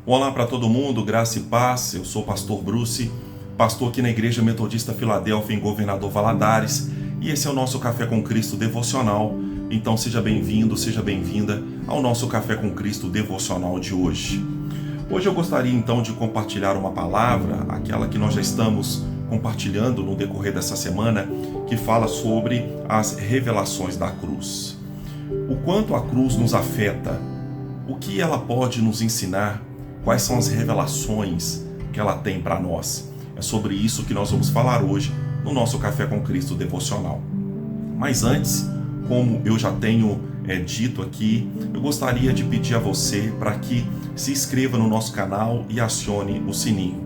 Olá para todo mundo, graça e paz. Eu sou o pastor Bruce, pastor aqui na Igreja Metodista Filadélfia, em Governador Valadares, e esse é o nosso Café com Cristo devocional. Então seja bem-vindo, seja bem-vinda ao nosso Café com Cristo devocional de hoje. Hoje eu gostaria então de compartilhar uma palavra, aquela que nós já estamos compartilhando no decorrer dessa semana, que fala sobre as revelações da cruz. O quanto a cruz nos afeta, o que ela pode nos ensinar, quais são as revelações que ela tem para nós. É sobre isso que nós vamos falar hoje no nosso Café com Cristo devocional. Mas antes, como eu já tenho dito aqui, eu gostaria de pedir a você para que se inscreva no nosso canal e acione o sininho.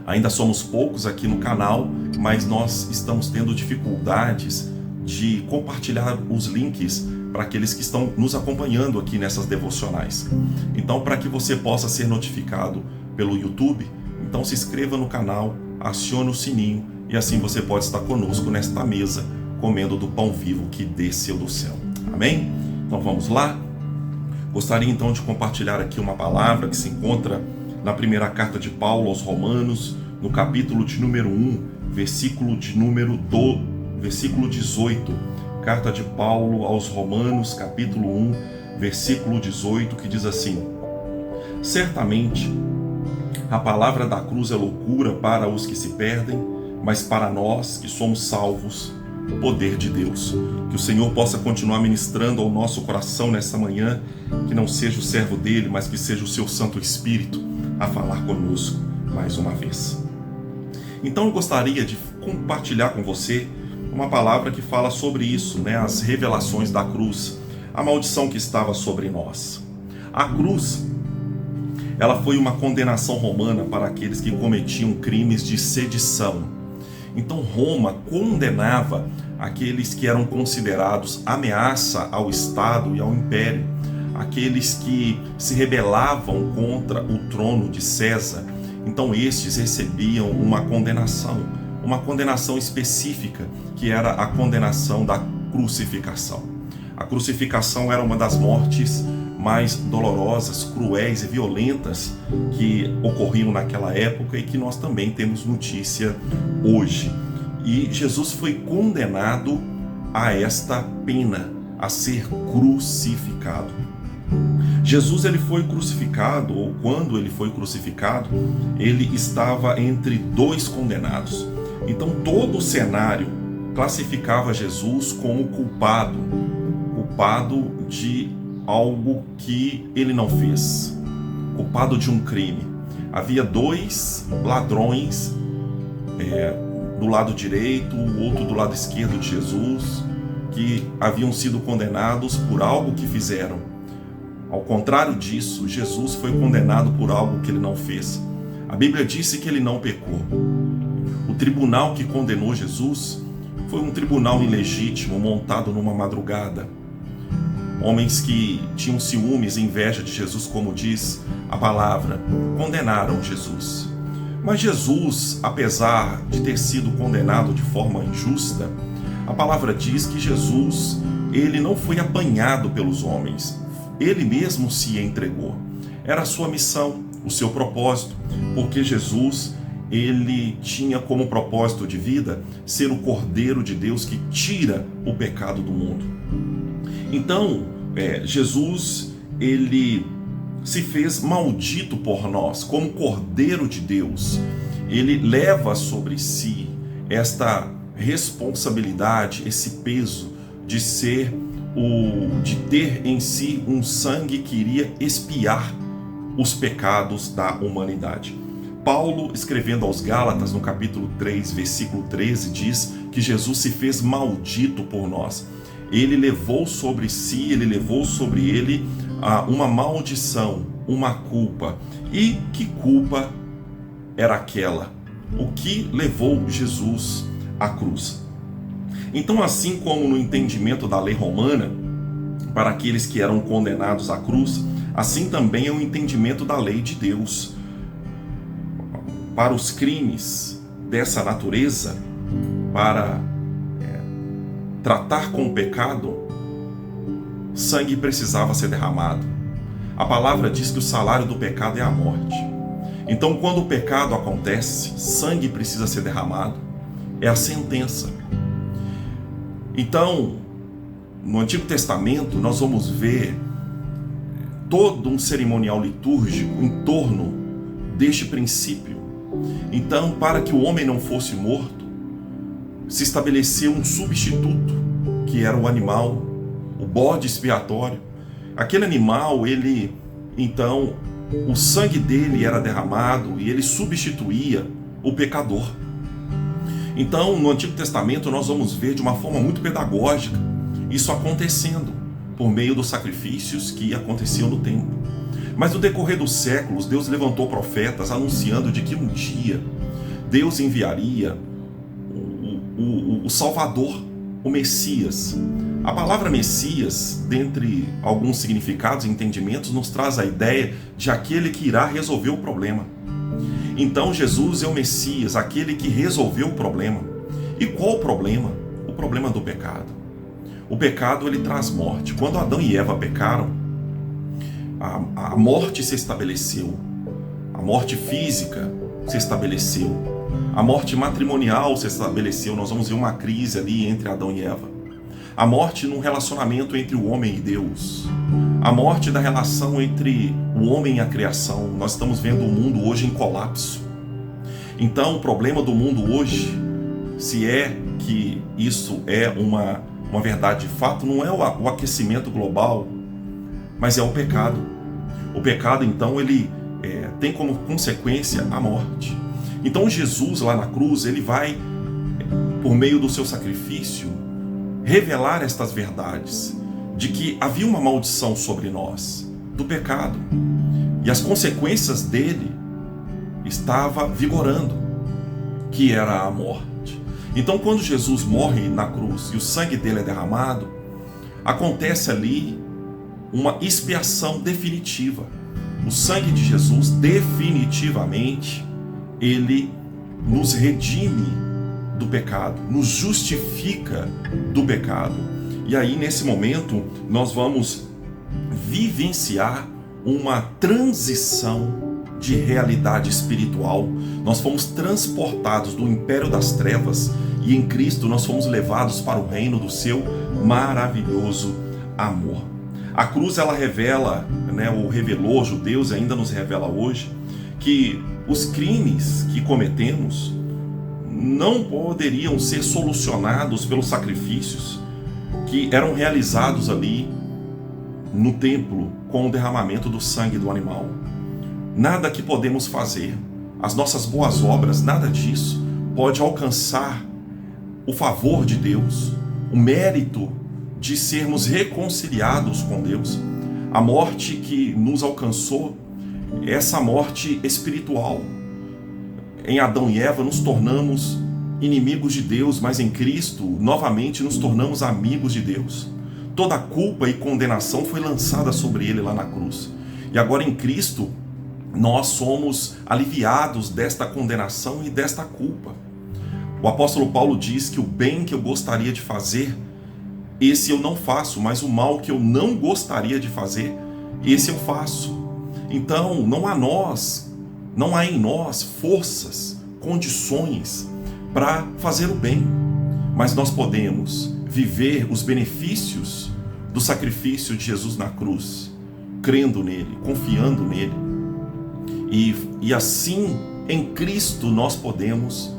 Ainda somos poucos aqui no canal, mas nós estamos tendo dificuldades de compartilhar os links para aqueles que estão nos acompanhando aqui nessas devocionais. Então, para que você possa ser notificado pelo YouTube, então se inscreva no canal, acione o sininho e assim você pode estar conosco nesta mesa, comendo do pão vivo que desceu do céu. Amém? Então vamos lá? Gostaria então de compartilhar aqui uma palavra que se encontra na primeira carta de Paulo aos Romanos, no capítulo de número 1, versículo 18. Carta de Paulo aos Romanos, capítulo 1, versículo 18, que diz assim: Certamente, a palavra da cruz é loucura para os que se perdem, mas para nós que somos salvos, o poder de Deus. Que o Senhor possa continuar ministrando ao nosso coração nessa manhã, que não seja o servo dele, mas que seja o seu Santo Espírito a falar conosco mais uma vez. Então eu gostaria de compartilhar com você uma palavra que fala sobre isso, as revelações da cruz, a maldição que estava sobre nós. A cruz, ela foi uma condenação romana para aqueles que cometiam crimes de sedição. Então Roma condenava aqueles que eram considerados ameaça ao Estado e ao Império, aqueles que se rebelavam contra o trono de César. Então estes recebiam uma condenação específica, que era a condenação da crucificação. A crucificação era uma das mortes mais dolorosas, cruéis e violentas que ocorriam naquela época e que nós também temos notícia hoje. E Jesus foi condenado a esta pena, a ser crucificado. Jesus ele foi crucificado, ou quando ele foi crucificado, ele estava entre dois condenados. Então todo o cenário classificava Jesus como culpado de algo que ele não fez, culpado de um crime. Havia dois ladrões, do lado direito, o outro do lado esquerdo de Jesus, que haviam sido condenados por algo que fizeram. Ao contrário disso, Jesus foi condenado por algo que ele não fez. A Bíblia disse que ele não pecou. O tribunal que condenou Jesus foi um tribunal ilegítimo, montado numa madrugada. Homens que tinham ciúmes e inveja de Jesus, como diz a palavra, condenaram Jesus. Mas Jesus, apesar de ter sido condenado de forma injusta, a palavra diz que Jesus, ele não foi apanhado pelos homens. Ele mesmo se entregou. Era a sua missão, o seu propósito, porque Jesus, ele tinha como propósito de vida ser o Cordeiro de Deus que tira o pecado do mundo. Então, Jesus, ele se fez maldito por nós, como Cordeiro de Deus. Ele leva sobre si esta responsabilidade, esse peso de ter em si um sangue que iria expiar os pecados da humanidade. Paulo, escrevendo aos Gálatas, no capítulo 3, versículo 13, diz que Jesus se fez maldito por nós. Ele levou sobre si, ele levou sobre ele uma maldição, uma culpa. E que culpa era aquela? O que levou Jesus à cruz? Então, assim como no entendimento da lei romana, para aqueles que eram condenados à cruz, assim também é o entendimento da lei de Deus. Para os crimes dessa natureza, para tratar com o pecado, sangue precisava ser derramado. A palavra diz que o salário do pecado é a morte. Então, quando o pecado acontece, sangue precisa ser derramado, é a sentença. Então, no Antigo Testamento, nós vamos ver todo um cerimonial litúrgico em torno deste princípio. Então, para que o homem não fosse morto, se estabeleceu um substituto, que era o animal, o bode expiatório. Aquele animal, então, o sangue dele era derramado e ele substituía o pecador. Então, no Antigo Testamento, nós vamos ver de uma forma muito pedagógica isso acontecendo por meio dos sacrifícios que aconteciam no templo. Mas no decorrer dos séculos, Deus levantou profetas anunciando de que um dia Deus enviaria o Salvador, o Messias. A palavra Messias, dentre alguns significados e entendimentos, nos traz a ideia de aquele que irá resolver o problema. Então Jesus é o Messias, aquele que resolveu o problema. E qual o problema? O problema do pecado. O pecado, ele traz morte. Quando Adão e Eva pecaram, a morte se estabeleceu. A morte física se estabeleceu. A morte matrimonial se estabeleceu. Nós vamos ver uma crise ali entre Adão e Eva. A morte num relacionamento entre o homem e Deus. A morte da relação entre o homem e a criação. Nós estamos vendo o mundo hoje em colapso. Então, o problema do mundo hoje, se é que isso é uma verdade de fato, não é o aquecimento global, mas é o pecado. O pecado, então, ele tem como consequência a morte. Então, Jesus, lá na cruz, ele vai, por meio do seu sacrifício, revelar estas verdades, de que havia uma maldição sobre nós, do pecado, e as consequências dele estava vigorando, que era a morte. Então, quando Jesus morre na cruz e o sangue dele é derramado, acontece ali uma expiação definitiva. O sangue de Jesus, definitivamente, ele nos redime do pecado, nos justifica do pecado. E aí, nesse momento, nós vamos vivenciar uma transição de realidade espiritual. Nós fomos transportados do império das trevas e em Cristo nós fomos levados para o reino do seu maravilhoso amor. A cruz, ela revela, ou revelou aos judeus e ainda nos revela hoje, que os crimes que cometemos não poderiam ser solucionados pelos sacrifícios que eram realizados ali no templo com o derramamento do sangue do animal. Nada que podemos fazer, as nossas boas obras, nada disso pode alcançar o favor de Deus, o mérito de sermos reconciliados com Deus. A morte que nos alcançou, essa morte espiritual. Em Adão e Eva nos tornamos inimigos de Deus, mas em Cristo novamente nos tornamos amigos de Deus. Toda a culpa e condenação foi lançada sobre ele lá na cruz. E agora em Cristo nós somos aliviados desta condenação e desta culpa. O apóstolo Paulo diz que o bem que eu gostaria de fazer, esse eu não faço, mas o mal que eu não gostaria de fazer, esse eu faço. Então não há em nós forças, condições para fazer o bem, mas nós podemos viver os benefícios do sacrifício de Jesus na cruz, crendo nele, confiando nele, e assim em Cristo nós podemos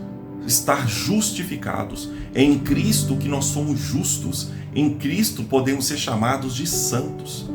estar justificados. É em Cristo que nós somos justos, em Cristo podemos ser chamados de santos.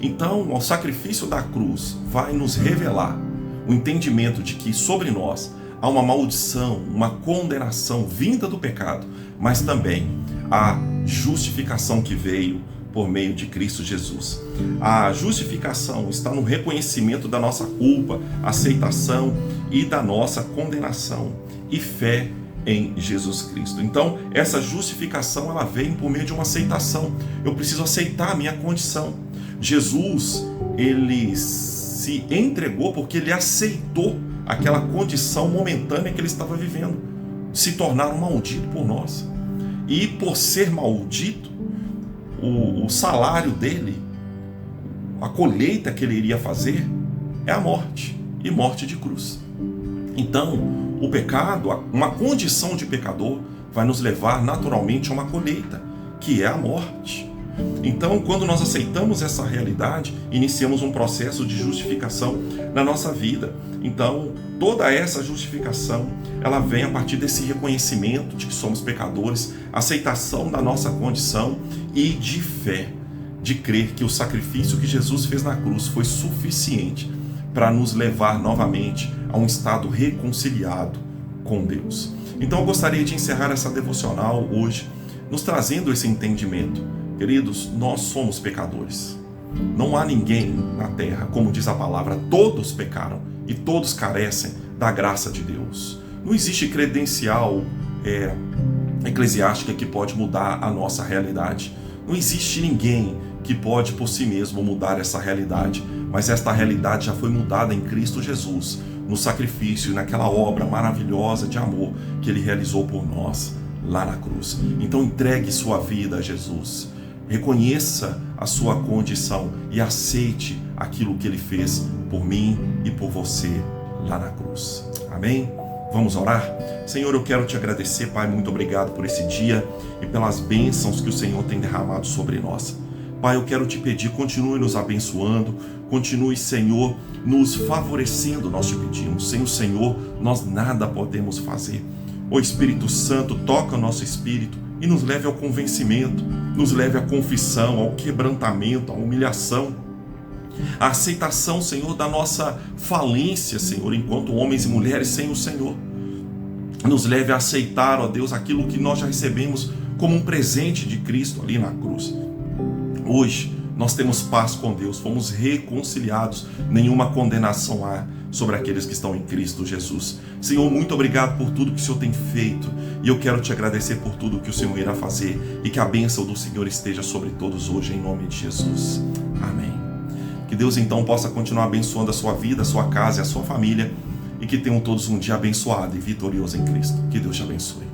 Então, o sacrifício da cruz vai nos revelar o entendimento de que sobre nós há uma maldição, uma condenação vinda do pecado, mas também a justificação que veio por meio de Cristo Jesus. A justificação está no reconhecimento da nossa culpa, aceitação e da nossa condenação e fé em Jesus Cristo. Então, essa justificação ela vem por meio de uma aceitação. Eu preciso aceitar a minha condição. Jesus, ele se entregou porque ele aceitou aquela condição momentânea que ele estava vivendo, de se tornar um maldito por nós. E por ser maldito, o salário dele, a colheita que ele iria fazer é a morte, e morte de cruz. Então, o pecado, uma condição de pecador, vai nos levar naturalmente a uma colheita, que é a morte. Então, quando nós aceitamos essa realidade, iniciamos um processo de justificação na nossa vida. Então, toda essa justificação, ela vem a partir desse reconhecimento de que somos pecadores, aceitação da nossa condição e de fé, de crer que o sacrifício que Jesus fez na cruz foi suficiente para nos levar novamente a um estado reconciliado com Deus. Então eu gostaria de encerrar essa devocional hoje, nos trazendo esse entendimento. Queridos, nós somos pecadores. Não há ninguém na terra, como diz a palavra, todos pecaram e todos carecem da graça de Deus. Não existe credencial eclesiástica que pode mudar a nossa realidade. Não existe ninguém que pode por si mesmo mudar essa realidade, mas esta realidade já foi mudada em Cristo Jesus, no sacrifício, naquela obra maravilhosa de amor que Ele realizou por nós lá na cruz. Então entregue sua vida a Jesus, reconheça a sua condição e aceite aquilo que Ele fez por mim e por você lá na cruz. Amém? Vamos orar? Senhor, eu quero te agradecer, Pai, muito obrigado por esse dia e pelas bênçãos que o Senhor tem derramado sobre nós. Pai, eu quero te pedir, continue nos abençoando, continue, Senhor, nos favorecendo, nós te pedimos. Sem o Senhor, nós nada podemos fazer. O Espírito Santo toca o nosso espírito e nos leve ao convencimento, nos leve à confissão, ao quebrantamento, à humilhação, à aceitação, Senhor, da nossa falência, Senhor, enquanto homens e mulheres sem o Senhor. Nos leve a aceitar, ó Deus, aquilo que nós já recebemos como um presente de Cristo ali na cruz. Hoje nós temos paz com Deus, fomos reconciliados, nenhuma condenação há sobre aqueles que estão em Cristo Jesus. Senhor, muito obrigado por tudo que o Senhor tem feito e eu quero te agradecer por tudo que o Senhor irá fazer e que a bênção do Senhor esteja sobre todos hoje, em nome de Jesus. Amém. Que Deus então possa continuar abençoando a sua vida, a sua casa e a sua família e que tenham todos um dia abençoado e vitorioso em Cristo. Que Deus te abençoe.